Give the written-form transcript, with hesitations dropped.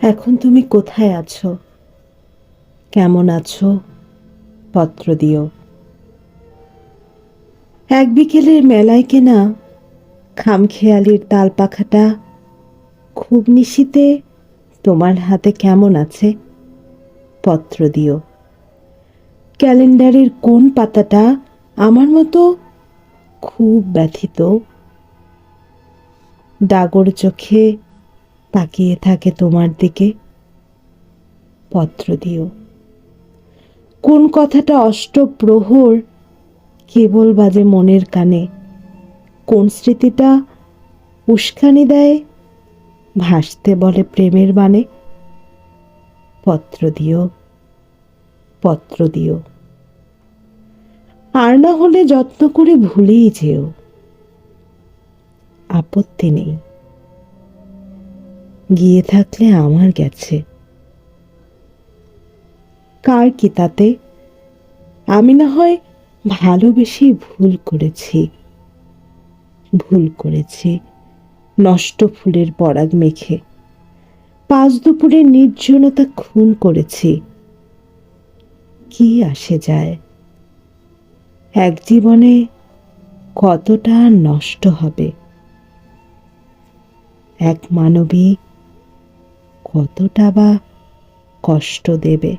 এখন তুমি কোথায় আছো? কেমন আছো? পত্র দিও। এক বিকেলের মেলায় কেনা খামখেয়ালির তাল পাখাটা খুব নিশীতে তোমার হাতে কেমন আছে? পত্র দিও। ক্যালেন্ডারের কোন পাতাটা আমার মতো খুব ব্যথিত, ডাগর চোখে তাকিয়ে থাকে তোমার দিকে? পত্র দিও। কোন কথাটা অষ্টপ্রহর কেবল বাজে মনের কানে? কোন স্মৃতিটা উস্কানি দেয়, ভাসতে বলে প্রেমের বাণে? পত্র দিও, পত্র দিও। আর না হলে যত্ন করে ভুলেই যেও, আপত্তি নেই। গিয়ে থাকলে আমার গেছে, কার কি তাতে? আমি না হয় ভালোবেসেই ভুল করেছি, ভুল করেছি নষ্ট ফুলের পরাগ মেখে, পাঁচ দুপুরের নির্জনতা খুন করেছি। কি আসে যায়, এক জীবনে কতটা নষ্ট হবে, এক মানবী কতটা বা কষ্ট দেবে।